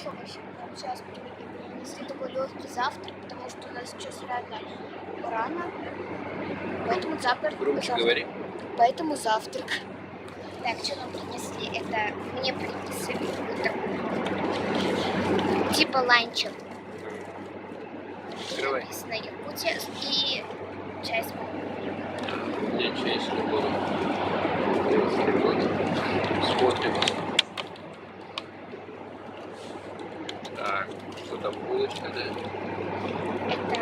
хорошо вообще. Нам сейчас принесли такой легкий завтрак, потому что у нас сейчас реально рано. Поэтому Громче говори. Поэтому завтрак. Так, что нам принесли? Это мне принесли типа ланчер. Открывай. Написано Якутия и чай с молоком. Я чай с лимоном. Смотрим. Так, что там, булочка, да? Это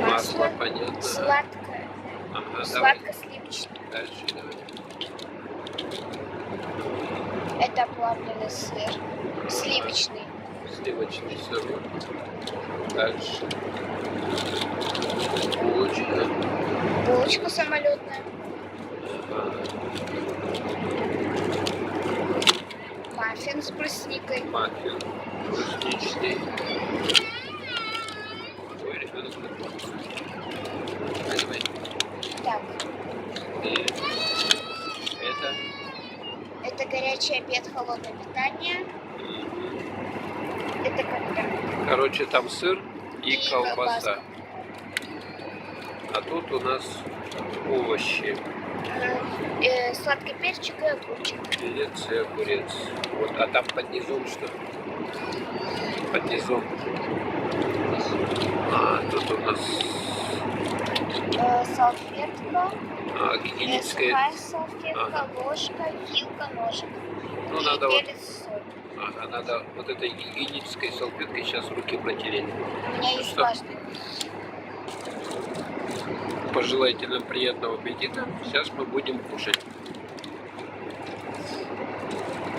Масло, понятно. сладкое. Ага, Сладко-сливочное. Дальше давай. Это плавленый сыр. Сливочный. Сливочный сыр. Дальше. Булочка. Булочка самолетная. Маффин с брусникой. Маффин. Брусничный. Ой, ребенок. Давай. Так, И это горячий обед, холодное питание. Это когда? короче, там сыр и колбаса. колбаска. А тут у нас овощи. Сладкий перчик и огурчик. Перец и огурец. Вот, а там под низом что? Под низом. А, тут у нас Салфетка. гигиеническая. Сухая салфетка, Ага. ложка, вилка, ножик. Ну, И надо вот, перец, соль. ага, надо вот этой гигиенической салфеткой сейчас руки протереть. У меня есть Что? влажный. Пожелайте нам приятного аппетита. Сейчас мы будем кушать.